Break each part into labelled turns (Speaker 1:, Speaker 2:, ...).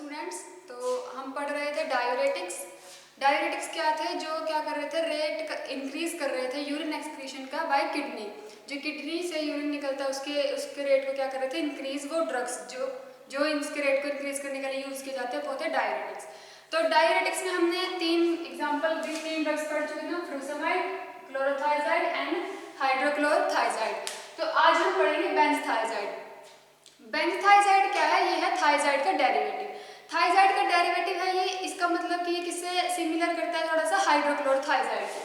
Speaker 1: Students, तो हम पढ़ रहे थे डायूरेटिक्स। डायूरेटिक्स क्या थे? जो क्या कर रहे थे, रेट इंक्रीज कर रहे थे यूरिन एक्सक्रीशन का बाय किडनी। जो किडनी से यूरिन निकलता है उसके रेट को क्या कर रहे थे, इंक्रीज। वो ड्रग्स जो इसके रेट को इंक्रीज करने के लिए यूज किए जाते हैं वो होते हैं डायूरेटिक्स। तो डायूरेटिक्स में हमने तीन ड्रग्स पढ़ चुके हैं, फ्रूसेमाइड, क्लोरोथाइजाइड एंड हाइड्रोक्लोरोथाइजाइड। तो आज हम पढ़ेंगे बेंजथाइजाइड। बेंजथाइजाइड क्या है? ये है थाइजाइड का डेरिवेटिव। थाइजाइड का डेरिवेटिव है ये। इसका मतलब कि ये किससे सिमिलर करता है? थोड़ा सा हाइड्रोक्लोरोथाइजाइड से।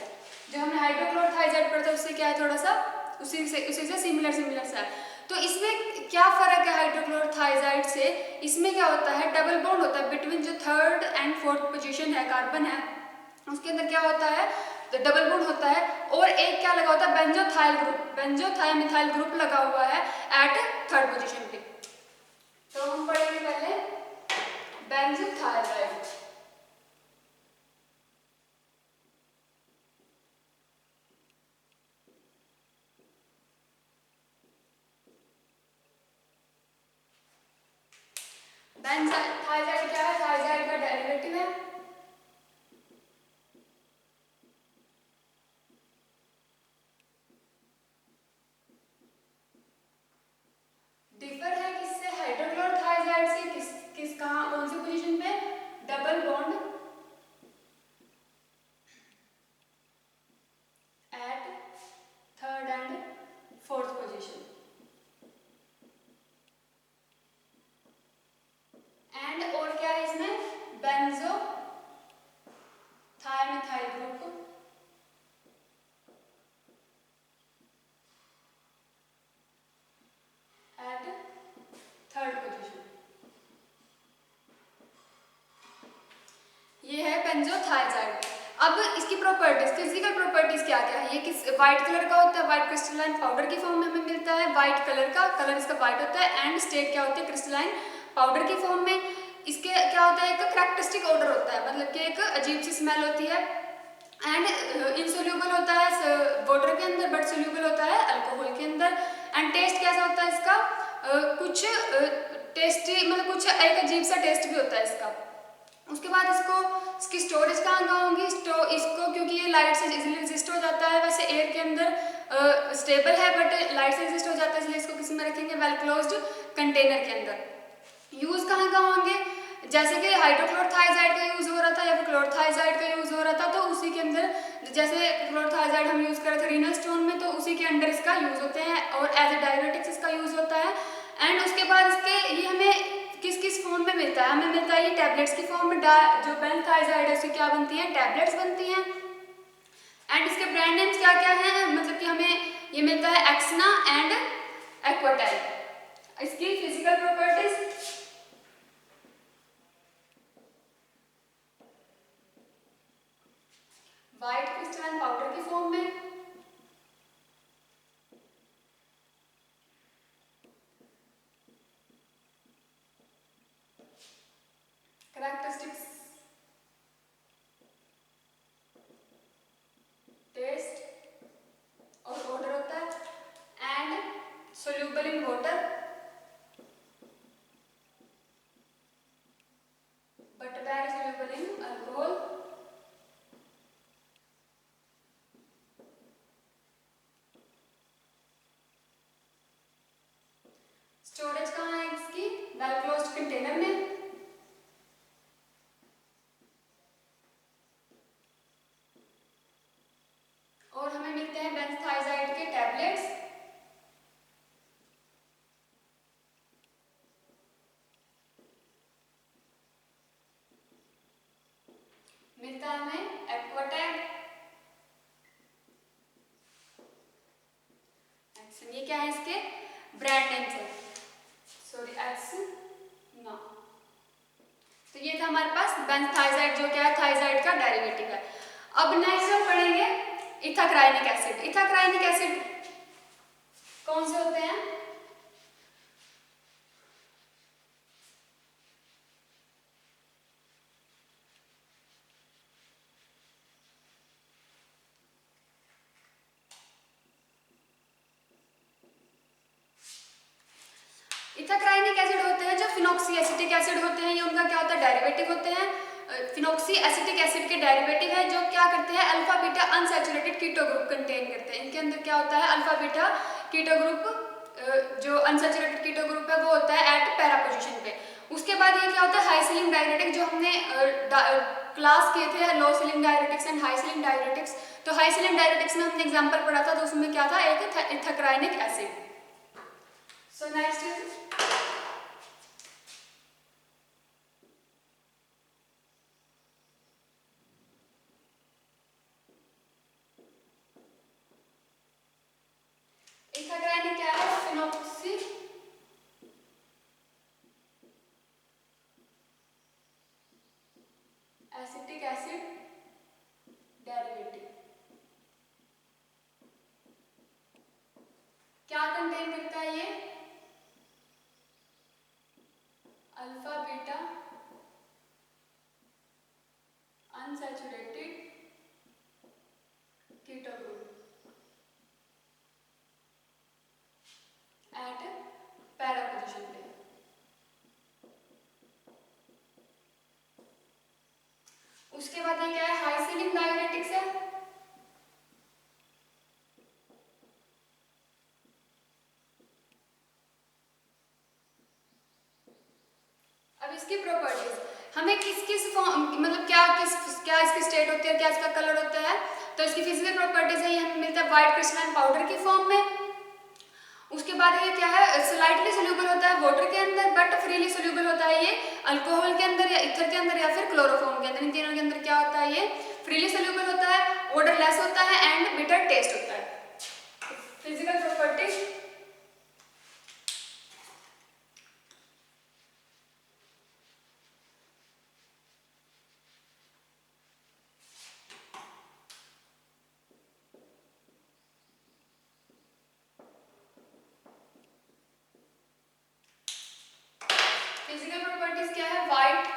Speaker 1: जो हमने हाइड्रोक्लोरोथाइजाइड पढ़ा था उससे क्या है, थोड़ा सा उसी से सिमिलर सा है। तो इसमें क्या फर्क है हाइड्रोक्लोरोथाइजाइड से? इसमें क्या होता है, डबल बॉन्ड होता है बिटवीन जो थर्ड एंड फोर्थ पोजीशन है, कार्बन है, उसके अंदर क्या होता है, तो डबल बॉन्ड होता है। और एक क्या लगा होता है, बेंजोथाइल ग्रुप, बेंजोथाइमिथाइल ग्रुप लगा हुआ है एट थर्ड पोजीशन पे। तो हम पढ़ेंगे पहले बेंजोथाइजाइड। बेंजोथाइजाइड क्या है? थाइजाइड का डेरिवेटिव है। डिफर है किससे? हाइड्रोक्लोरोथाइजाइड से। किस कहाँ कौन सी पोजीशन पे? Double bond at third and fourth position. And और क्या है इसमें, benzo thiomethyl group at third position. ये है बेंजोथाइजाइड। अब इसकी प्रॉपर्टीज, फिजिकल प्रॉपर्टीज क्या क्या है? ये किस व्हाइट कलर का होता है, व्हाइट क्रिस्टलाइन पाउडर की फॉर्म में हमें मिलता है। व्हाइट कलर का, कलर इसका व्हाइट होता है एंड स्टेट क्या होती है, क्रिस्टलाइन पाउडर की फॉर्म में। इसके क्या होता है, एक कैरेक्टरिस्टिक ऑर्डर होता है, मतलब कि एक अजीब सी स्मेल होती है। एंड इनसोल्यूबल होता है वाटर के अंदर, बट सोल्यूबल होता है अल्कोहल के अंदर। एंड टेस्ट कैसा होता है इसका? कुछ टेस्टी, मतलब कुछ एक अजीब सा टेस्ट भी होता है इसका। उसके बाद इसकी स्टोरेज कहाँ होगी? इसको क्योंकि ये लाइट से इजीली रेजिस्ट हो जाता है, वैसे एयर के अंदर स्टेबल है बट लाइट से रेजिस्ट हो जाता है, इसलिए इसको किस में रखेंगे? वेल क्लोज्ड कंटेनर के अंदर। यूज कहाँ होंगे? जैसे कि हाइड्रोक्लोरोथाइजाइड का यूज हो रहा था या फिर क्लोरोथाइजाइड का यूज हो रहा था, तो उसी के अंदर, जैसे क्लोरोथाइजाइड हम यूज कर रहे थे रीनल स्टोन में, तो उसी के अंडर इसका यूज होते हैं और एज ए डायूरेटिक्स इसका यूज होता है। एंड उसके बाद इसके ये हमें किस किस फॉर्म में मिलता है? हमें मिलता है ये टैबलेट्स की फॉर्म में। जो बेंजथाइजाइड है उसकी क्या बनती है? टैबलेट्स बनती हैं। एंड इसके ब्रांड नेम्स क्या क्या हैं? मतलब कि हमें ये मिलता है एक्सना एंड एक्वाटाइल। इसकी physical properties, white crystalline powder की फॉर्म में, कैरेक्टरिस्टिक्स, टेस्ट और ऑर्डर होता है। And soluble in water but very soluble in alcohol. Storage कहाँ है इसकी? वेल क्लोज्ड कंटेनर में। और हमें मिलते हैं बेंजथाइजाइड के टैबलेट्स। मिलता है हमें एक्वाटैब। ये क्या है? इसके ब्रांड नेम्स है, सॉरी एक्स ना। तो ये था हमारे पास बेंजथाइजाइड, जो क्या है, थाइजाइड का डेरिवेटिव है। अब नेक्स्ट हम पढ़ेंगे इथाक्राइनिक एसिड। इथाक्राइनिक एसिड कौन से होते हैं? इथाक्राइनिक एसिड होते हैं जो फिनॉक्सी एसिटिक एसिड होते हैं, ये उनका क्या होता है, डेरिवेटिव होते हैं। फिनॉक्सी एसिटिक एसिड के डेरिवेटिव है जो क्या करते हैं, alpha beta unsaturated keto group contain करते हैं। इनके अंदर क्या होता है, अल्फा बीटा कीटो ग्रुप, जो अनसैचुरेटेड कीटो ग्रुप है वो होता है एट पैरा पोजीशन पे। उसके बाद ये क्या होता है, हाई सीलिंग डायरेटिक, जो हमने क्लास किए थे low ceiling diuretics and high ceiling diuretics. तो हाई सीलिंग डायरेटिक्स में हमने एग्जांपल पढ़ा था, तो उसमें क्या था, एक ethacrynic acid. So next is ethacrynic क्या है, फिनॉक्सी एसिटिक एसिड डेरिवेटिव क्या कंटेन करता है, ये alpha beta unsaturated keto group at para position पे। उसके बाद ये क्या है, हाई सीलिंग डायरेटिक्स है। अब इसकी प्रॉपर्टीज हमें किस किस फॉर्म, मतलब क्या इसकी स्टेट होती है, क्या इसका कलर होता है। तो इसकी फिजिकल प्रॉपर्टीज है, ये हमें मिलता है व्हाइट क्रिस्टलाइन पाउडर की फॉर्म में। उसके बाद ये क्या है, स्लाइटली सोल्यूबल होता है वाटर के अंदर, बट फ्रीली सोल्यूबल होता है ये अल्कोहल के अंदर या इथर के अंदर या फिर क्लोरोफॉर्म के अंदर। इन तीनों के अंदर क्या होता है, ये फ्रीली सोल्यूबल होता है, ओडरलेस होता है एंड बिटर टेस्ट होता है। फिजिकल प्रॉपर्टीज फिजिकल प्रॉपर्टीज क्या है, व्हाइट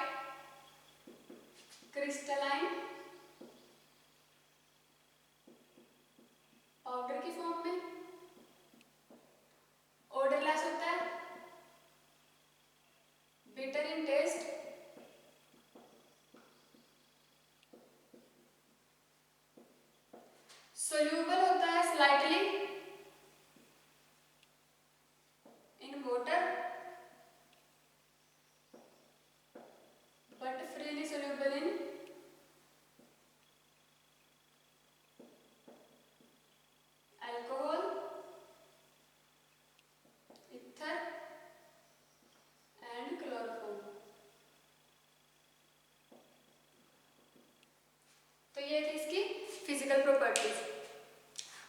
Speaker 1: क्रिस्टलाइन पाउडर की फॉर्म में, ओडरलेस होता है, बिटर इन टेस्ट, सोल्यूबल होता है slightly in water but freely soluble in alcohol, ether and chloroform. तो ये थी इसकी फिजिकल प्रॉपर्टीज।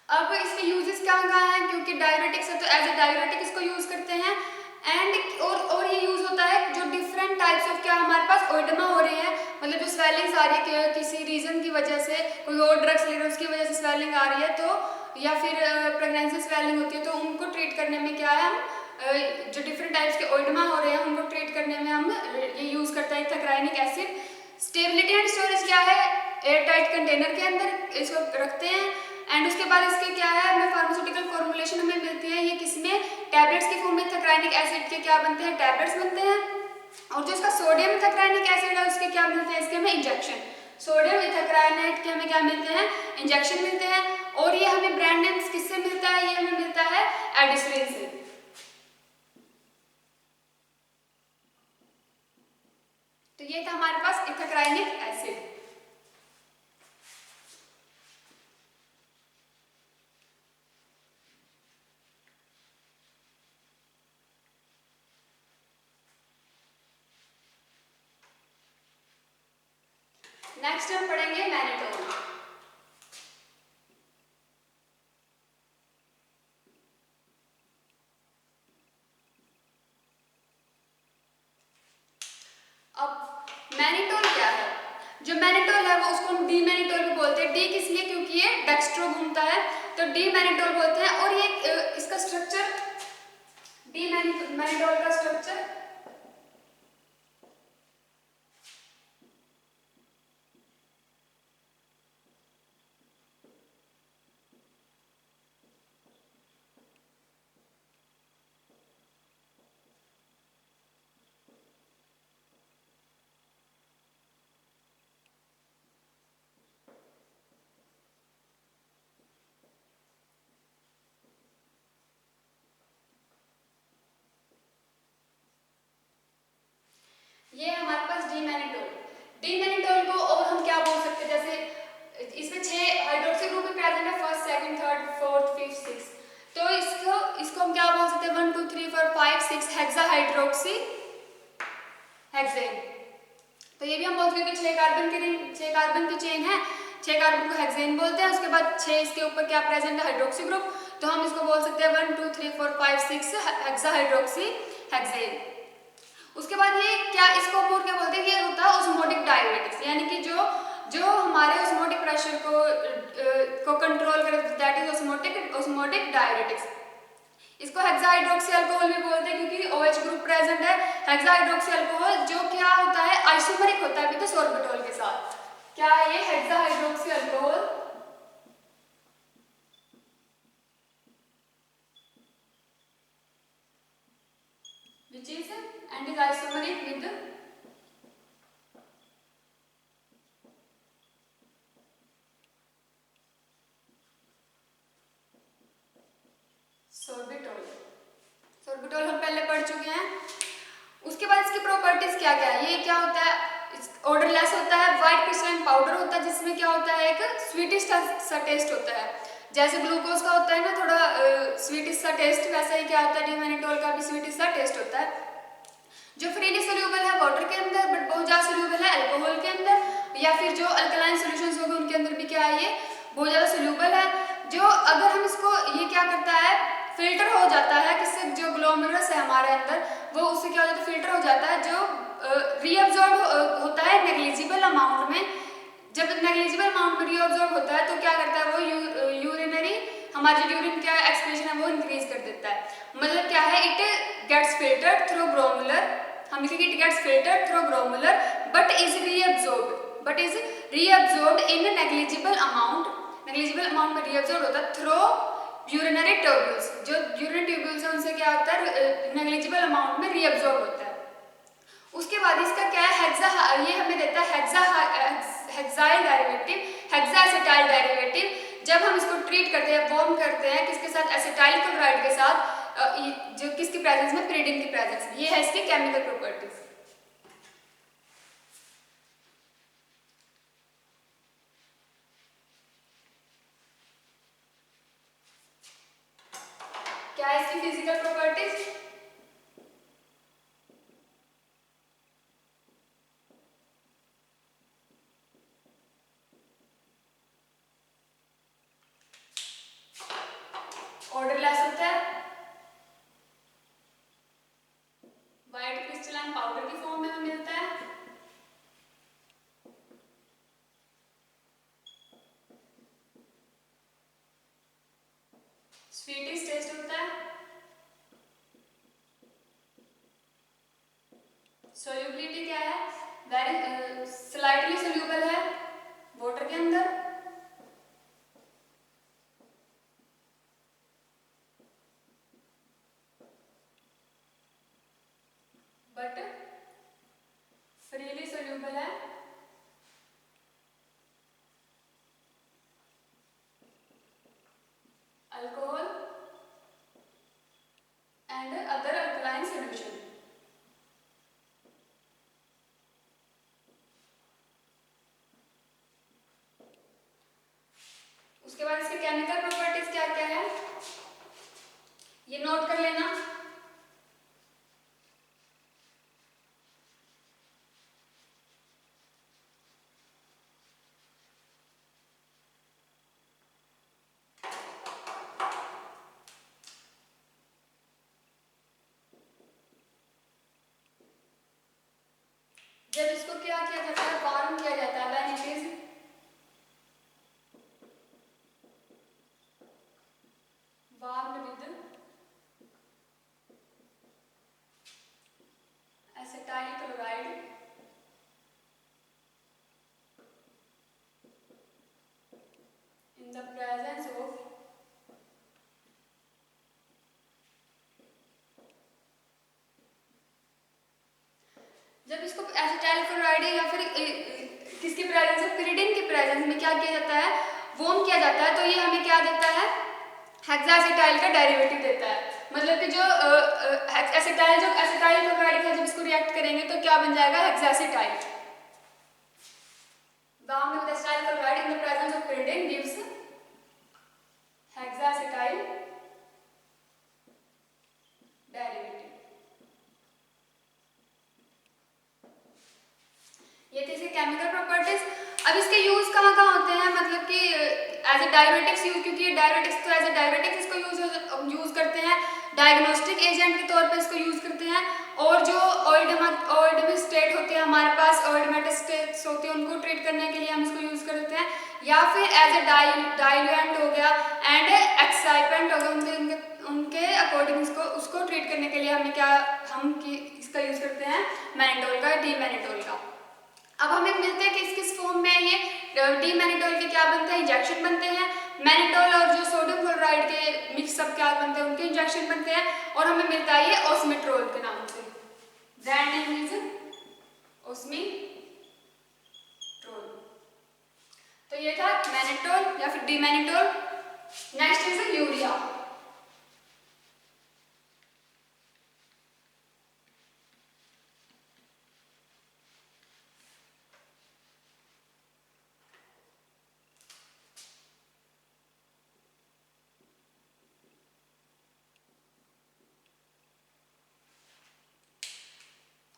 Speaker 1: अब इसके यूजेस क्या कहाँ हैं, क्योंकि डायरेटिक्स है तो एज ए डायरेटिक इसको यूज करते हैं। एंड और ये यूज होता है जो डिफरेंट टाइप्स ऑफ, क्या हमारे पास ओइडमा हो रहे हैं, मतलब जो स्वेलिंग्स आ रही है किसी रीजन की वजह से, कोई और ड्रग्स ले रहे हैं उसकी वजह से स्वेलिंग आ रही है, तो या फिर प्रेगनेंसी स्वेलिंग होती है, तो उनको ट्रीट करने में क्या है, हम जो डिफरेंट टाइप्स के ओइडमा हो रहे हैं उनको ट्रीट करने में हम ये यूज करते हैं इथाक्राइनिक एसिड। स्टेबिलिटी एंड स्टोरेज क्या है, एयर टाइट कंटेनर के अंदर इसको रखते हैं। एंड उसके बाद इसके क्या है, हमें फार्मास्यूटिकल फॉर्मुलेशन हमें मिलती है, ये किसमें, टैबलेट्स की फॉर्म में इथाक्राइनिक एसिड के क्या बनते हैं, टैबलेट्स बनते हैं। और जो इसका सोडियम इथाक्राइनिक एसिड है उसके क्या मिलते हैं, इसके हमें इंजेक्शन, सोडियम इथाक्राइनेट के हमें क्या मिलते हैं, इंजेक्शन मिलते हैं। और ये हमें ब्रांड नेम्स किससे मिलता है, ये हमें मिलता है एडिसलिन से। तो ये था हमारे पास इथाक्राइनिक एसिड। नेक्स्ट हम पढ़ेंगे मैनिटोल। अब मैनिटोल क्या है, जो मैनिटोल है वो उसको हम डी मैनिटोल भी बोलते हैं। डी किस लिए, क्योंकि ये डेक्स्ट्रो घूमता है तो डी मैनिटोल बोलते हैं। और ये इसका स्ट्रक्चर, डी मैनिटोल का स्ट्रक्चर ये है हमारे पास डीमैनिटोल। डीमैनिटोल को और हम क्या बोल सकते हैं, जैसे इसमें 6 हाइड्रोक्सी ग्रुप में प्रेजेंट है, first second third fourth fifth six, तो इसको हम क्या बोल सकते हैं, 1 2 3 4 5 6 हेक्सा हाइड्रोक्सी हेक्सेन। तो ये भी हम बोल सकते हैं कि 6 कार्बन की चेन है, 6 कार्बन को हेक्सेन बोलते हैं। उसके बाद 6 इसके ऊपर क्या प्रेजेंट है, हाइड्रोक्सी ग्रुप, तो हम इसको बोल सकते हैं 1 2 3 4 5 6 हेक्सा हाइड्रोक्सी हेक्सेन। उसके बाद ये क्या, इसको और क्या बोलते हैं, ये होता है ऑस्मोटिक डाययूरेटिक्स, यानी कि जो हमारे ऑस्मोटिक प्रेशर को कंट्रोल करे, दैट इज ऑस्मोटिक डाययूरेटिक्स। इसको हेक्सा हाइड्रोक्सी अल्कोहल भी बोलते हैं क्योंकि OH ग्रुप प्रेजेंट है। हेक्सा हाइड्रोक्सी अल्कोहल जो क्या होता है, आइसोमरिक होता है विद सोर्बिटोल के साथ। क्या ये hexa hydroxy alcohol which is and is isomeric with sorbitol. Sorbitol हम पहले पढ़ चुके हैं। उसके बाद इसकी प्रॉपर्टीज क्या क्या है, ये क्या होता है, ऑर्डरलेस होता है, व्हाइट क्रिस्टलाइन पाउडर होता है जिसमें क्या होता है, एक स्वीटिश सा टेस्ट होता है, जैसे ग्लूकोज का होता है ना थोड़ा स्वीटिश सा टेस्ट, वैसा ही क्या होता है, डीमैनिटोल का भी स्वीटिश सा टेस्ट होता है। जो फ्रीली सोल्यूबल है वाटर के अंदर, बट बहुत ज़्यादा सोल्यूबल है अल्कोहल के अंदर, या फिर जो अल्कलाइन सॉल्यूशंस होंगे उनके अंदर भी क्या है, ये बहुत ज़्यादा सोल्यूबल है। जो अगर हम इसको, ये क्या करता है, फिल्टर हो जाता है, किससे, जो ग्लोमेरुलस है हमारे अंदर, वो उससे क्या हो जाता है, फिल्टर हो जाता है, जो रीअब्जॉर्ब होता है नेग्लिजिबल अमाउंट में। जब नेग्लिजिबल अमाउंट में रीअब्जॉर्ब होता है तो क्या करता है, वो यूरिनरी, हमारी जो यूरिन का एक्सक्रीशन है वो इंक्रीज कर देता है। मतलब क्या है, it gets filtered through glomerular, हम लिखेंगे it gets filtered through glomerular but is reabsorbed in negligible amount. Negligible amount में रीअब्जॉर्ब होता है थ्रू यूरिनरी ट्यूब्यूल्स, जो यूरिनरी ट्यूब्यूल्स है उनसे क्या होता है, नेग्लिजिबल अमाउंट में रीअब्जॉर्ब होता है। उसके बाद इसका क्या है, ये हमें देता है hexyl derivative, hexa acetyl derivative. जब हम इसको ट्रीट करते हैं, वार्म करते हैं, किसके साथ, एसिटाइल क्लोराइड के साथ, जो किसकी प्रेजेंस में, pyridine की प्रेजेंस में। ये है इसकी केमिकल प्रॉपर्टीज। क्या है इसकी फिजिकल प्रॉपर्टीज, ऑर्डरलेस होता है, व्हाइट क्रिस्टलाइन पाउडर की फॉर्म में हमें मिलता है, स्वीटिश टेस्ट होता है, सोल्यूबिलिटी क्या है, वेरी स्लाइटली सोल्यूबल है वाटर के अंदर, बट फ्रीली सोल्यूबल है alcohol and other alkaline solution. उसके बाद इसके केमिकल प्रॉपर्टीज क्या क्या है, ये नोट कर लेना। जब इसको क्या किया जाता है, वार्म किया जाता है, when it is warmed with acetyl chloride in the presence of जब इसको एसिटाइल क्लोराइड या फिर किसकी प्रेजेंस है, pyridine की प्रेजेंस में क्या किया जाता है, वार्म किया जाता है, तो ये हमें क्या देता है, हेक्सा एसिटाइल का डेरिवेटिव देता है। मतलब कि जो एसिटाइल जो एसिटाइल क्लोराइड है, जब इसको रिएक्ट करेंगे तो क्या बन जाएगा, हेक्सासिटाइल। Bound with acetyl chloride in the presence of pyridine gives hexacetyl derivative। ये थी इसकी केमिकल प्रॉपर्टीज। अब इसके यूज कहाँ कहाँ होते हैं, मतलब कि एज ए डायरेटिक्स यूज, क्योंकि ये डायरेटिक्स तो एज ए डायरेटिक्स इसको यूज करते हैं, डायग्नोस्टिक एजेंट के तौर पे इसको यूज करते हैं, और जो ओइडम स्टेट होते हैं हमारे पास, ओइडमेटिक स्टेट्स होते हैं, उनको ट्रीट करने के लिए हम इसको यूज करते हैं, या फिर एज ए डाइल्यूएंट हो गया एंड एक्साइपेंट हो गया, उनके अकॉर्डिंग उसको ट्रीट करने के लिए हम इसका यूज करते हैं मैनिटोल का, डीमैनिटोल का। अब हमें मिलते हैं किस किस फॉर्म में ये डीमैनिटोल के क्या बनते हैं, इंजेक्शन बनते हैं, मैनिटोल और जो सोडियम क्लोराइड के मिक्सअप क्या बनते हैं, उनके इंजेक्शन बनते हैं, और हमें मिलता है ये ऑस्मिट्रोल के नाम से, ब्रांड नेम इज ऑस्मिट्रोल। तो ये था मैनिटोल या फिर डीमैनिटोल। Next is urea.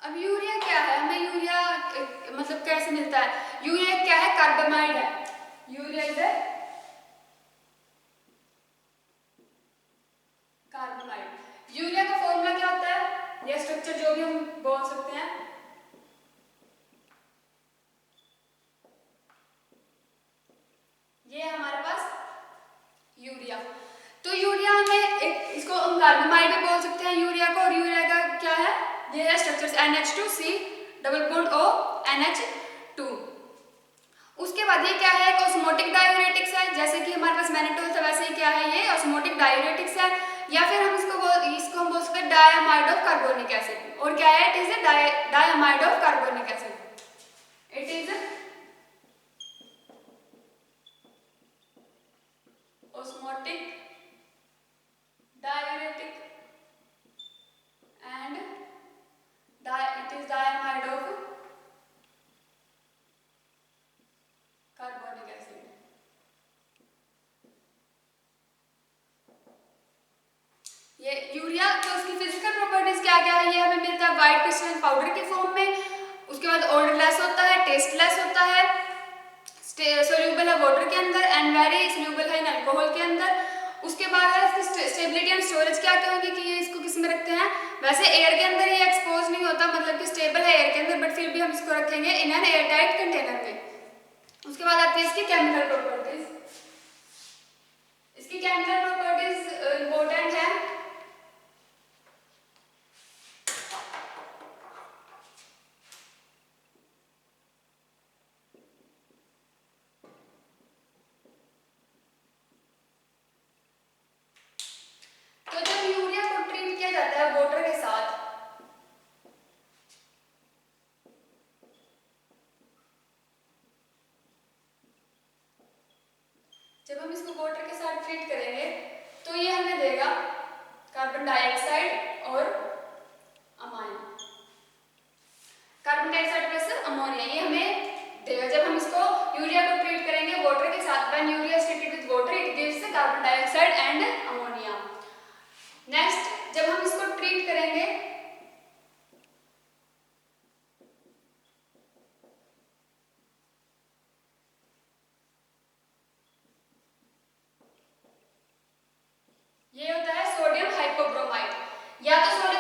Speaker 1: अब यूरिया क्या है, हमें यूरिया मतलब कैसे मिलता है, यूरिया क्या है, कार्बामाइड है, urea is a carbamide. Urea का फॉर्मूला क्या होता है, या स्ट्रक्चर जो भी हम बोल सकते हैं, ये है हमारे पास यूरिया। तो यूरिया हमें इसको हम कार्बामाइड भी बोल सकते हैं यूरिया को, और यूरिया का क्या है, ये है structure NH2C double bond O NH2। उसके बाद ये क्या है, एक ऑस्मोटिक डायूरेटिक्स है, जैसे कि हमारे पास मैनिटोल था वैसे ही क्या है, ये ऑस्मोटिक डायूरेटिक्स है, या फिर हम इसको हम बोल सकते हैं डायमाइड ऑफ कार्बोनिक एसिड। और क्या है, it is a diamide of carbonic acid, it is osmotic diuretic and it is diamide of carbonic acid। ये यूरिया तो उसकी फिजिकल प्रॉपर्टीज क्या क्या है, ये हमें मिलता है व्हाइट क्रिस्टलाइन पाउडर के फॉर्म में, उसके बाद ऑर्डरलेस होता है, टेस्टलेस होता है, सोल्यूबल है वाटर के अंदर एंड वेरी सोल्यूबल है इन अल्कोहल के अंदर। उसके बाद है इसकी स्टेबिलिटी एंड स्टोरेज, क्या कहेंगे कि ये इसको किस में रखते हैं, वैसे एयर के अंदर ये एक्सपोज नहीं होता, मतलब कि स्टेबल है एयर के अंदर, बट फिर भी हम इसको रखेंगे in an air tight container में। उसके बाद आती है इसकी केमिकल प्रॉपर्टीज। इसकी केमिकल प्रॉपर्टीज इंपॉर्टेंट है, तो जब यूरिया को ट्रीट किया जाता है वाटर के साथ, जब हम इसको वाटर के साथ ट्रीट करेंगे तो ये हमें देगा कार्बन डाइऑक्साइड और amine, carbon dioxide plus ammonia, ये हमें देगा जब हम इसको यूरिया को ट्रीट करेंगे वाटर के साथ। When urea is treated with water it gives carbon dioxide and ammonia. Next जब हम इसको ट्रीट करेंगे ये होता है सोडियम हाइपोब्रोमाइड, या तो सोडियम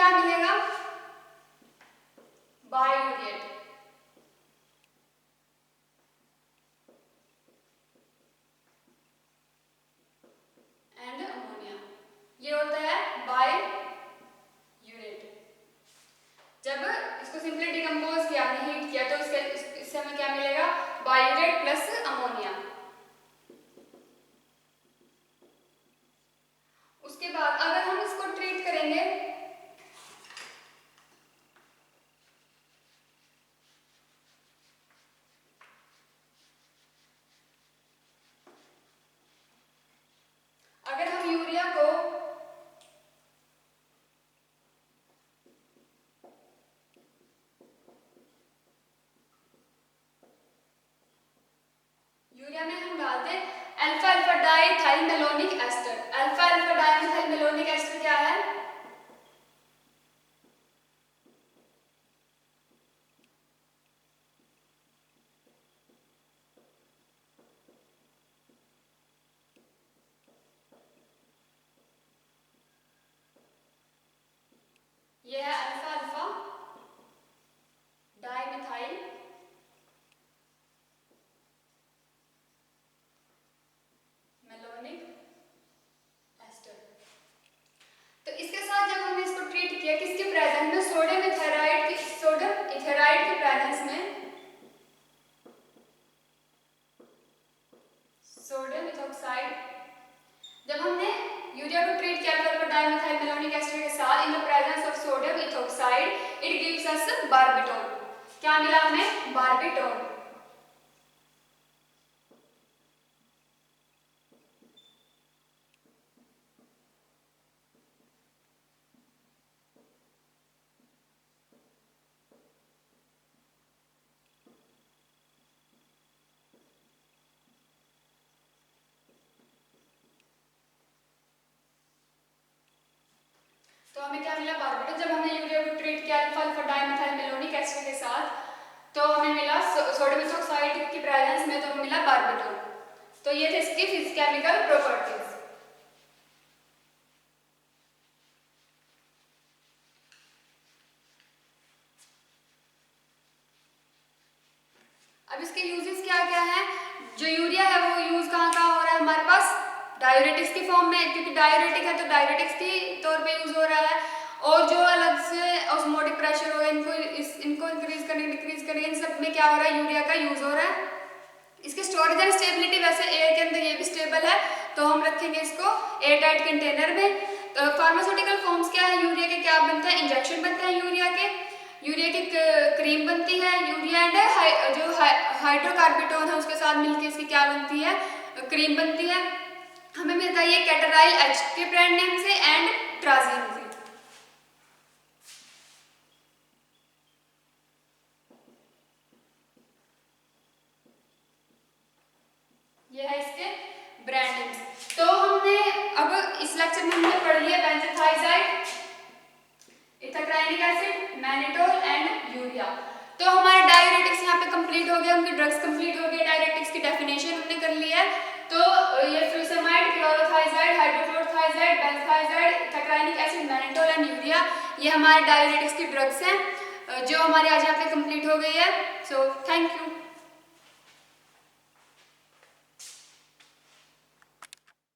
Speaker 1: क्या मिलेगा? बायूरिएट एंड अमोनिया, ये होता है बायूरेट। जब इसको सिंपली डिकम्पोज किया, हमने हीट किया, तो इससे हमें क्या मिलेगा? Biuret plus ammonia. उसके बाद अगर हम इसको ट्रीट करेंगे, अगर हम यूरिया को यूरिया में हम डाल दें alpha alpha diethylmalonic ester. Alpha alpha diethylmalonic ester क्या है? यह है alpha alpha dimethyl malonic ester. तो इसके साथ जब हमने इसको ट्रीट किया, किसके प्रेजेंस में? सोडियम इथेराइड की, सोडियम इथेराइड के प्रेजेंस में, सोडियम इथोक्साइड। जब हमने यूरिया को ट्रीट किया अल्फा डाइमिथाइल मेलोनिक एस्टर के साथ in the presence of sodium ethoxide, it gives us barbitone. क्या मिला हमें? बारबिटोन। तो हमें क्या मिला? बारबिटोन। जब हमने यूरिया को ट्रीट किया alpha alpha dimethyl malonic ester के साथ, तो हमें मिला सोडियम इथोक्साइड की प्रेजेंस में, तो हमें मिला बारबिटोन। तो ये थे इसकी फिजिकल प्रॉपर्टीज। अब इसके यूजेस क्या क्या हैं? जो यूरिया है वो यूज कहाँ कहाँ हो रहा है हमारे पास? डायूरेटिक्स की फॉर्म में, क्योंकि डायूरेटिक है तो डायूरेटिक्स की तौर पे यूज हो रहा है। और जो अलग से ऑस्मोटिक प्रेशर हो, इनको इंक्रीज करने डिक्रीज करने, इन सब में क्या हो रहा है? यूरिया का यूज हो रहा है। इसके स्टोरेज एंड स्टेबिलिटी, वैसे एयर के अंदर ये भी स्टेबल है, तो हम रखेंगे इसको एयर टाइट कंटेनर में। तो फार्मास्यूटिकल फॉर्म्स क्या है यूरिया के? क्या बनता है? इंजेक्शन बनता है यूरिया के, यूरिया की क्रीम बनती है, यूरिया एंड जो हाइड्रोकार्बिटोन है उसके साथ मिलकर इसकी क्या बनती है? क्रीम बनती है। हमें मिलता है ये कैटराइल एच के ब्रांड नेम से एंड ट्राजीन से। ये है इसके ब्रांड नेम्स। तो हमने अब इस लेक्चर में हमने पढ़ लिया benzothiazide, ethacrynic acid, mannitol and urea. तो हमारे डायूरेटिक्स यहाँ पे कंप्लीट हो गया, उनके ड्रग्स कंप्लीट हो गए, डायूरेटिक्स की डेफिनेशन हमने कर ली है। तो ये frusemide, chlorothiazide, hydrochlorothiazide, benzothiazide, ethacrynic acid, mannitol and urea, ये हमारे डायूरेटिक्स की ड्रग्स हैं जो हमारे आज यहाँ पे कंप्लीट हो गई है। So thank you.